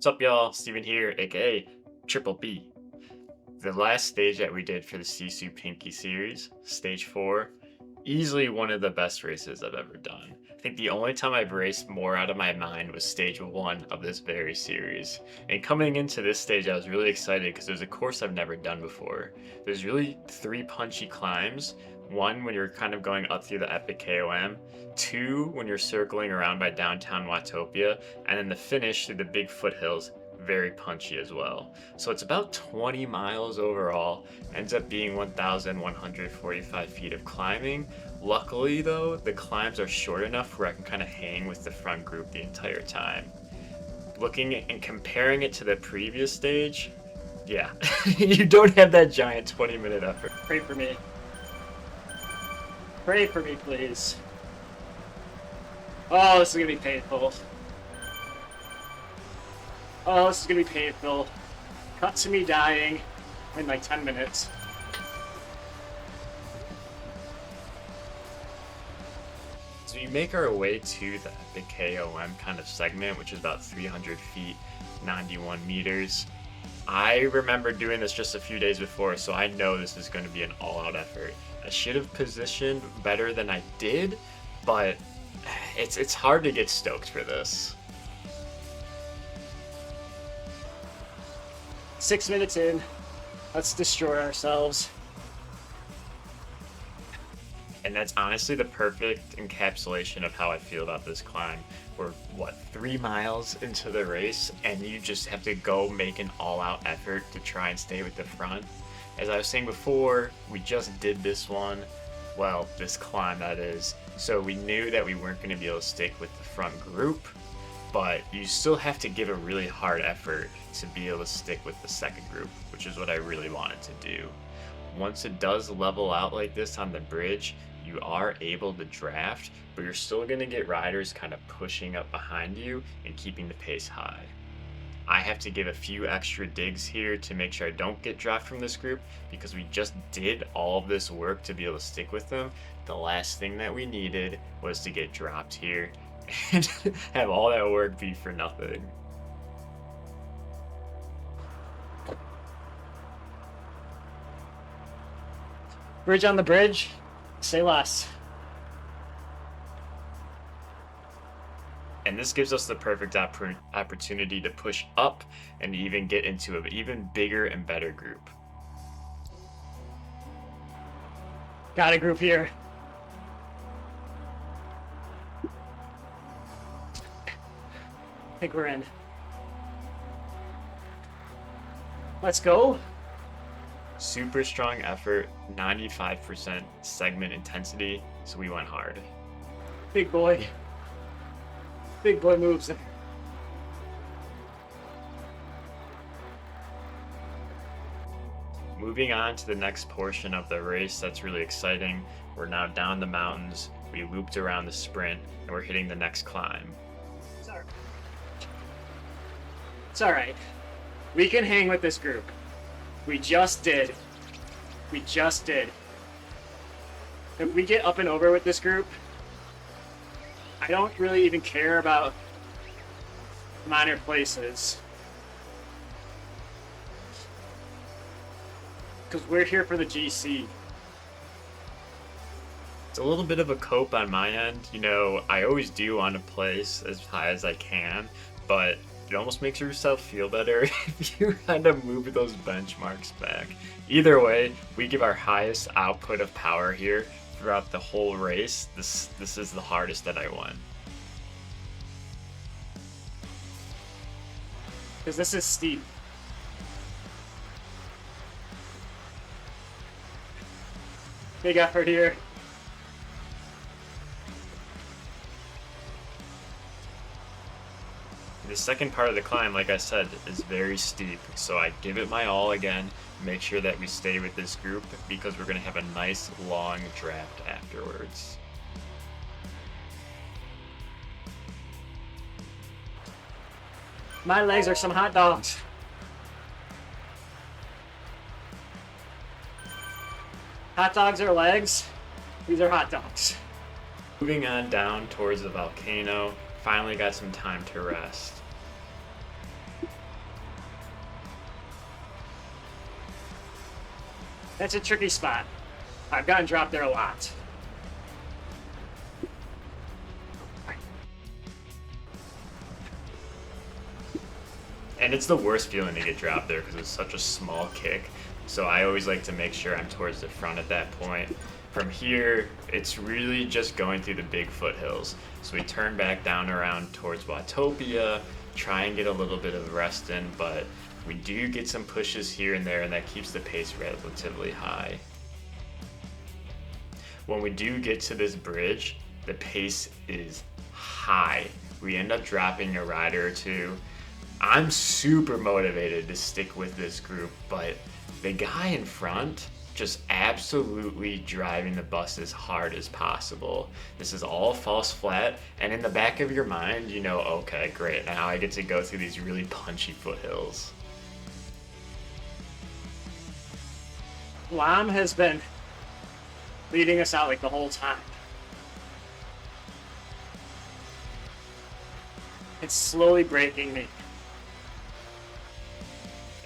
What's up, y'all? Steven here, aka Triple B. The last stage that we did for the SISU Pinkki series, stage 4, easily one of the best races I've ever done. I think the only time I've raced more out of my mind was stage 1 of this very series. And coming into this stage, I was really excited because there's a course I've never done before. There's really 3 punchy climbs. One, when you're kind of going up through the epic KOM. 2, when you're circling around by downtown Watopia. And then the finish through the big foothills, very punchy as well. So it's about 20 miles overall, ends up being 1,145 feet of climbing. Luckily though, the climbs are short enough where I can kind of hang with the front group the entire time. Looking and comparing it to the previous stage, yeah, you don't have that giant 20-minute effort. Pray for me. Pray for me, please. Oh, this is gonna be painful. Oh, this is gonna be painful. Cut to me dying in like 10 minutes. So we make our way to the KOM kind of segment, which is about 300 feet, 91 meters. I remember doing this just a few days before, so I know this is going to be an all-out effort. I should have positioned better than I did, but it's hard to get stoked for this. 6 minutes in, let's destroy ourselves. And that's honestly the perfect encapsulation of how I feel about this climb. We're, 3 miles into the race, and you just have to go make an all-out effort to try and stay with the front. As I was saying before, we just did this one. Well, this climb, that is. So we knew that we weren't going to be able to stick with the front group, but you still have to give a really hard effort to be able to stick with the second group, which is what I really wanted to do. Once it does level out like this on the bridge, you are able to draft, but you're still going to get riders kind of pushing up behind you and keeping the pace high. I have to give a few extra digs here to make sure I don't get dropped from this group, because we just did all of this work to be able to stick with them. The last thing that we needed was to get dropped here and have all that work be for nothing. Bridge on the bridge, say less. And this gives us the perfect opportunity to push up and even get into an even bigger and better group. Got a group here. I think we're in. Let's go. Super strong effort, 95% segment intensity, so we went hard. Big boy. Big boy moves. Moving on to the next portion of the race that's really exciting. We're now down the mountains, we looped around the sprint, and we're hitting the next climb. It's alright. We can hang with this group. We just did. We just did. If we get up and over with this group, I don't really even care about minor places. Because we're here for the GC. It's a little bit of a cope on my end. You know, I always do want to place as high as I can, but it almost makes yourself feel better if you kind of move those benchmarks back. Either way, we give our highest output of power here throughout the whole race. This is the hardest that I won. Because this is steep. Big effort here. The second part of the climb, like I said, is very steep, so I give it my all again, make sure that we stay with this group because we're going to have a nice long draft afterwards. My legs are some hot dogs. Hot dogs are legs. These are hot dogs. Moving on down towards the volcano, finally got some time to rest. That's a tricky spot. I've gotten dropped there a lot. And it's the worst feeling to get dropped there because it's such a small kick. So I always like to make sure I'm towards the front at that point. From here, it's really just going through the big foothills. So we turn back down around towards Watopia, try and get a little bit of rest in, but we do get some pushes here and there, and that keeps the pace relatively high. When we do get to this bridge, the pace is high. We end up dropping a rider or two. I'm super motivated to stick with this group, but the guy in front just absolutely driving the bus as hard as possible. This is all false flat, and in the back of your mind, you know, okay, great, now I get to go through these really punchy foothills. Lam has been leading us out like the whole time. It's slowly breaking me.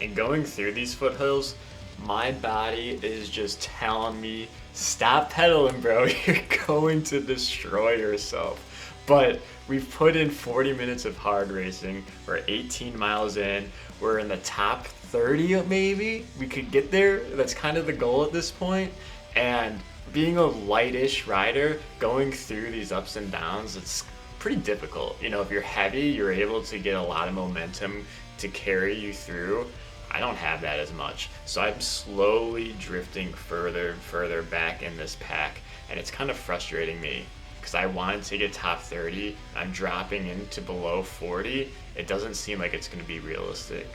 And going through these foothills, my body is just telling me, stop pedaling, bro. You're going to destroy yourself. But we've put in 40 minutes of hard racing. We're 18 miles in. We're in the top 30 maybe. We could get there. That's kind of the goal at this point. And being a lightish rider, going through these ups and downs, it's pretty difficult. You know, if you're heavy, you're able to get a lot of momentum to carry you through. I don't have that as much. So I'm slowly drifting further and further back in this pack, and it's kind of frustrating me because I wanted to get top 30. I'm dropping into below 40. It doesn't seem like it's going to be realistic.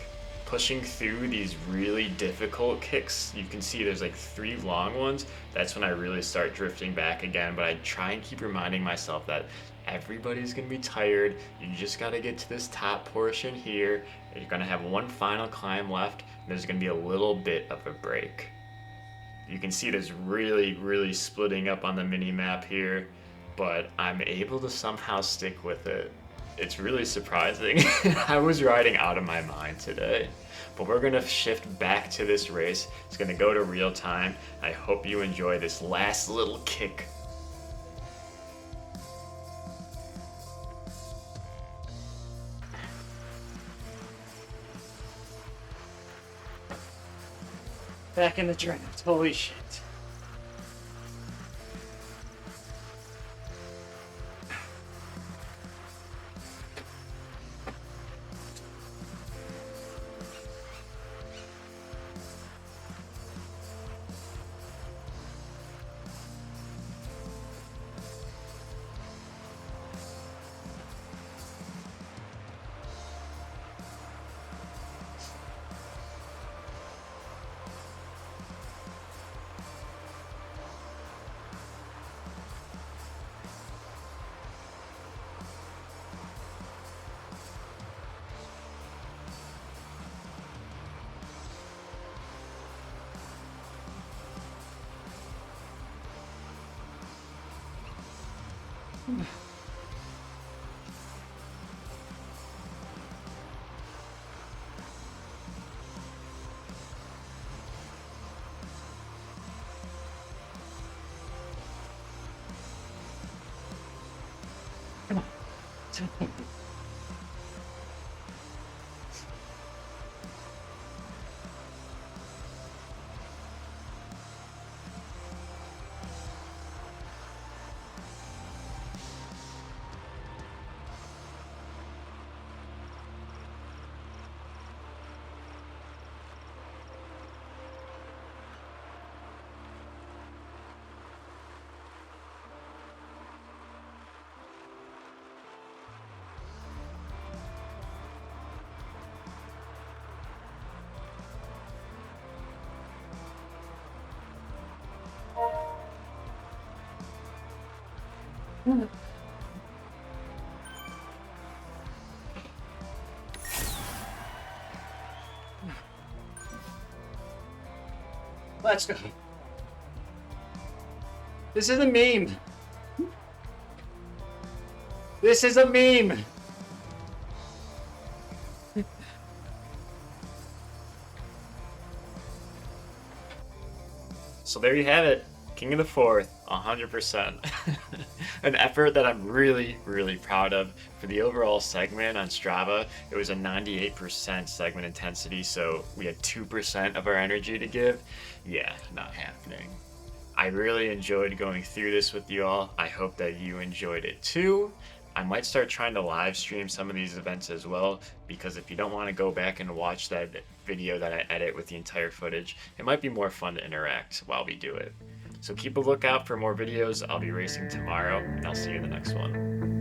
Pushing through these really difficult kicks, you can see there's like 3 long ones. That's when I really start drifting back again, but I try and keep reminding myself that everybody's gonna be tired. You just gotta get to this top portion here. You're gonna have one final climb left, and there's gonna be a little bit of a break. You can see there's really splitting up on the mini map here, but I'm able to somehow stick with it. It's really surprising. I was riding out of my mind today. But we're gonna shift back to this race. It's gonna go to real time. I hope you enjoy this last little kick. Back in the draft. Holy shit. Come on. Let's go. This is a meme. This is a meme. So there you have it. King of the Fourth, 100%. An effort that I'm really, really proud of. For the overall segment on Strava, it was a 98% segment intensity, so we had 2% of our energy to give. Yeah, not happening. I really enjoyed going through this with you all. I hope that you enjoyed it too. I might start trying to live stream some of these events as well, because if you don't want to go back and watch that video that I edit with the entire footage, it might be more fun to interact while we do it. So keep a lookout for more videos. I'll be racing tomorrow, and I'll see you in the next one.